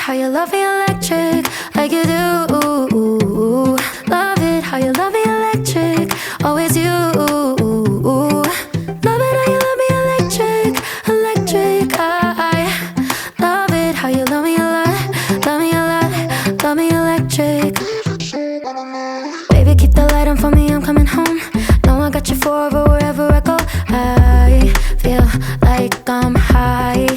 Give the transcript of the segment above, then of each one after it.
how you love me electric, like you do. Love it how you love me electric, always you. Love it how you love me electric, electric. I love it how you love me a lot, love me a lot, love me electric. Baby, keep the light on for me, I'm coming home. Know I got you forever wherever I go. I feel like I'm high.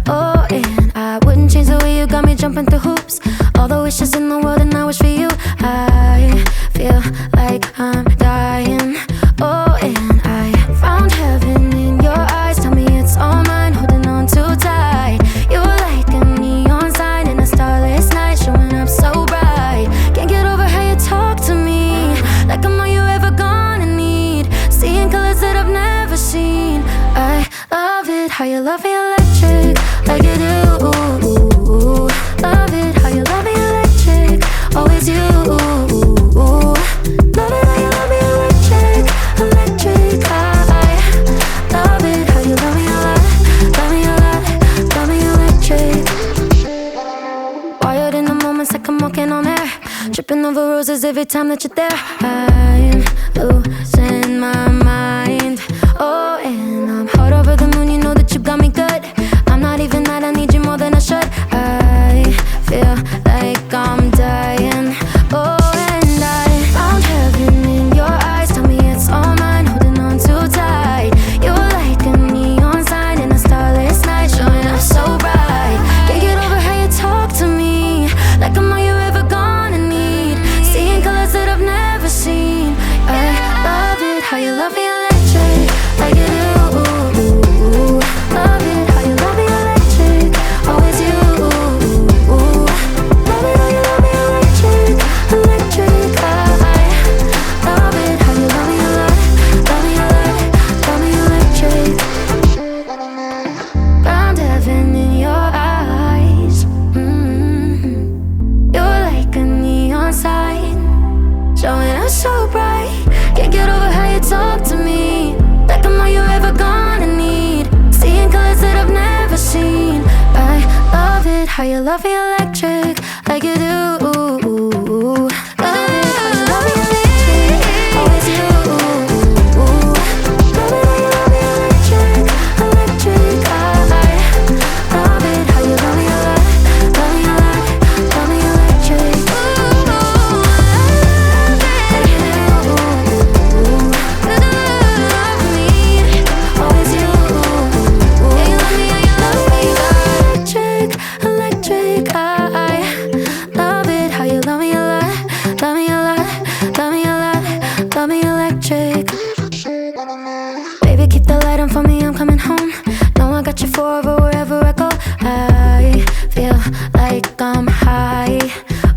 Oh, and I wouldn't change the way you got me jumping through hoops. All the wishes in the world and I wish for you. I feel like I'm dying. Oh, and I found heaven in your eyes. Tell me it's all mine, holding on too tight. You're like a neon sign in a starless night, showing up so bright. Can't get over how you talk to me, like I'm all you ever gonna need. Seeing colors that I've never seen. I love it how you love me electric, like you do. Love it how you love me electric, always you. Love it how you love me electric, electric. I love it how you love me a lot, love me a lot, love me electric. Wired in the moments like I'm walking on air, tripping over roses every time that you're there. I'm losing my mind. Oh, and I'm hot over the moon, you know that you got me good. I'm not even mad, I need you more than I should. I feel like I'm dying. Oh, and I found heaven in your eyes. Tell me it's all mine, holding on too tight. You're like a neon sign in a starless night, showing up so bright. Can't get over how you talk to me, like I'm all you ever gonna need. Seeing colors that I've never seen. I love it how you love me electric, like you do. Love it how you love me electric, always you. Love it how you love me electric, electric. I love it how you love me a lot, love me a lot, love me electric. Found heaven in your eyes. You're like a neon sign, showing up so bright. Can't get over how you talk to me, like I'm all you ever gonna need. Seeing colors that I've never seen. I love it how you love me electric, like you do. Love it how you love me electric, always you. Love it how you love me electric, electric. I love it how you love me a lot, love me a lot, love me electric. Baby, keep the light on for me, I'm coming home. Know I got you forever wherever I go. I feel like I'm high.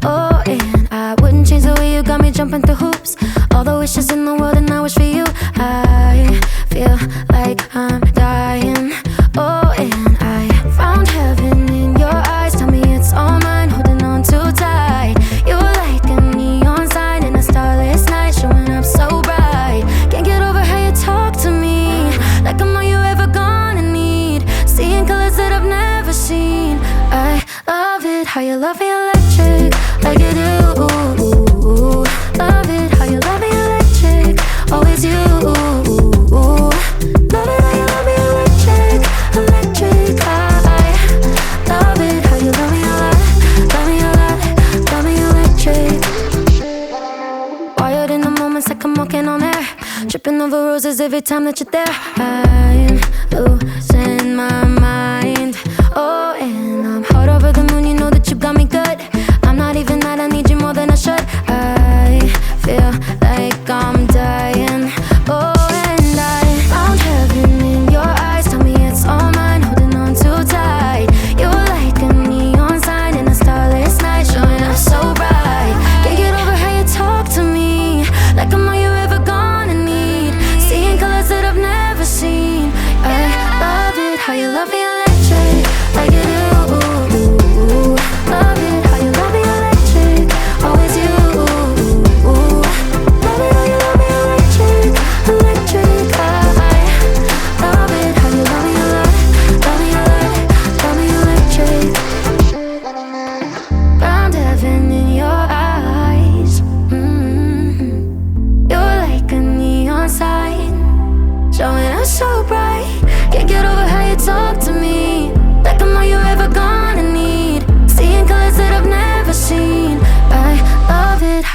Oh, and I wouldn't change the way you got me jumping through hoops. All the wishes in the world and I wish for you. I feel like I'm dying. Oh, and I found heaven in your eyes. Tell me it's all mine, holding on too tight. You're like a neon sign in a starless night, showing up so bright. Can't get over how you talk to me, like I'm all you ever gonna need. Seeing colors that I've never seen. I love it how you love me electric, like you do. Love it how you love me electric, always you. Love it how you love me electric, electric. I love it how you love me a lot, love me a lot, love me electric. Wired in the moments like I'm walking on air, tripping over roses every time that you're there. I'm losing my mind. Oh, and I'm hot over the moon, you know that you got me good. I'm not even mad, I need you more than I should. I feel like I'm dying. Oh, and I found heaven in your eyes. Tell me it's all mine, holding on too tight. You're like a neon sign in a starless night, showing up so bright. Can't get over how you talk to me, like I'm all you ever gonna need. Seeing colors that I've never seen. I love it how you love me electric, like you do. Love it how you love me electric, always you. Love it how you love me electric.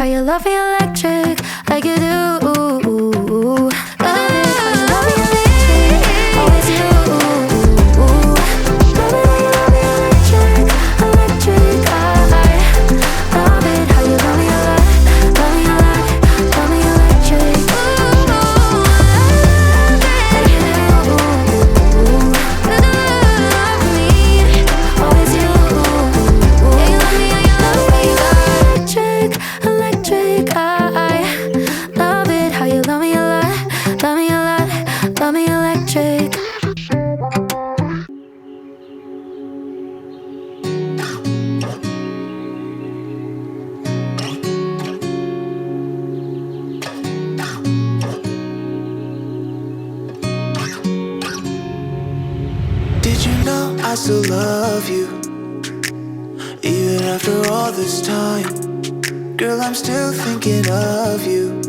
how you love me electric, like you do. Love it how you love me electric, always you. Love it how you love me electric, electric. Love it how you love me a lot, love me a lot, love me electric. Like you do. Love me, always you. Yeah, you love me, yeah, you love me electric, electric. I love it how you love me a lot, love me a lot, love me electric. Did you know I still love you? Even after all this time, girl, I'm still thinking of you.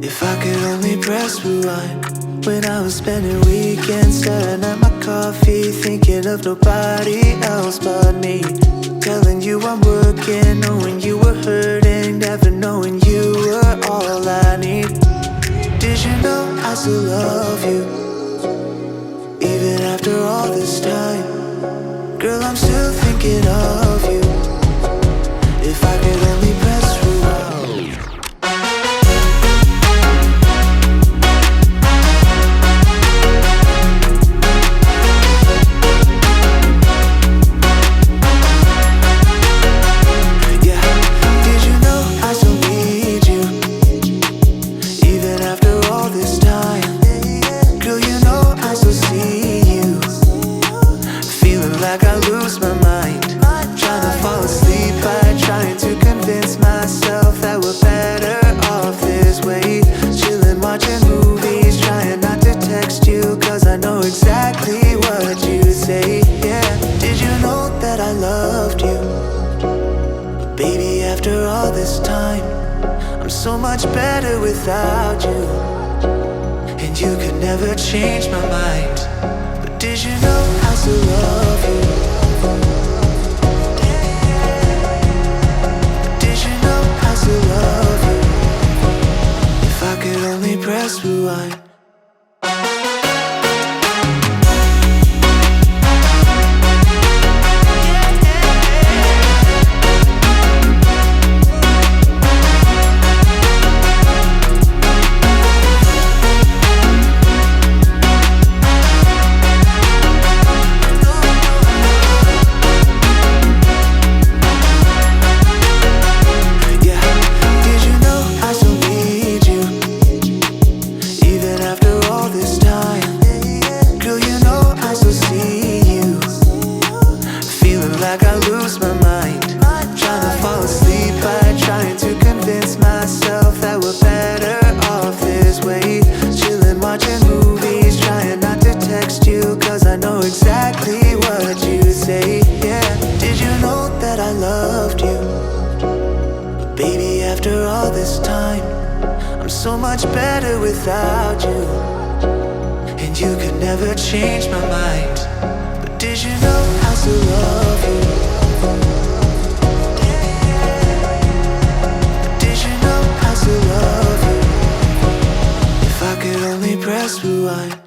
If I could only press rewind, when I was spending weekends staring at my coffee, thinking of nobody else but me. Telling you I'm working, knowing you were hurting, never knowing you were all I need. Did you know I still love you? Even after all this time, girl, I'm still thinking of you. If I could only press rewind. Yeah, did you know I still need you? Even after all this time, girl, you know I still see you. Feeling like I lose my mind, trying to fall asleep by trying to convince myself that we're better off this way. Chilling, watching movies, trying not to text you, cause I know exactly what you say. Yeah, did you know that I loved you? But baby, after all this time, I'm so much better without you. And you could never change my mind. But did you know I still love you? Did you know I still love you? If I could only press rewind. So much better without you. And you could never change my mind. But did you know I still love you? Did you know I still love you? If I could only press rewind.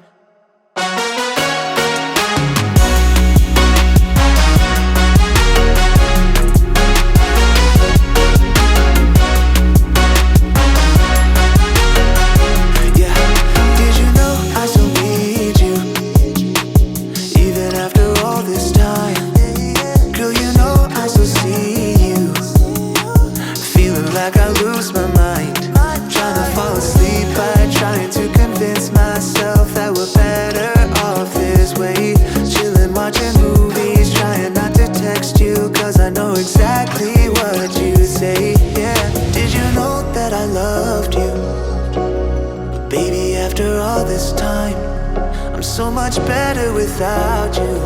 So much better without you.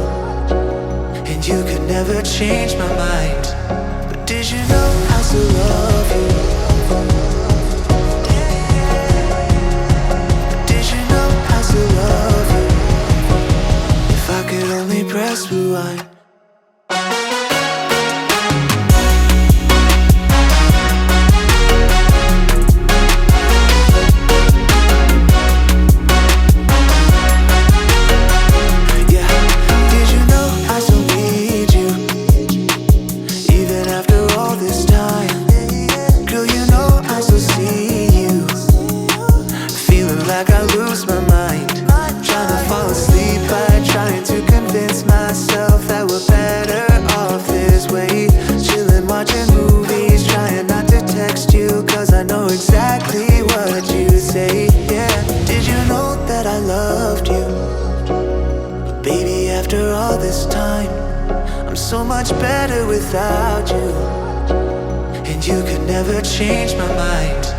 And you could never change my mind. But did you know I still love you? Did you know I still love you? If I could only press rewind. like I lose my mind. Trying to fall asleep by trying to convince myself that we're better off this way. Chillin', watching movies, trying not to text you, cause I know exactly what you say, yeah. Did you know that I loved you? But baby, after all this time, I'm so much better without you. And you could never change my mind.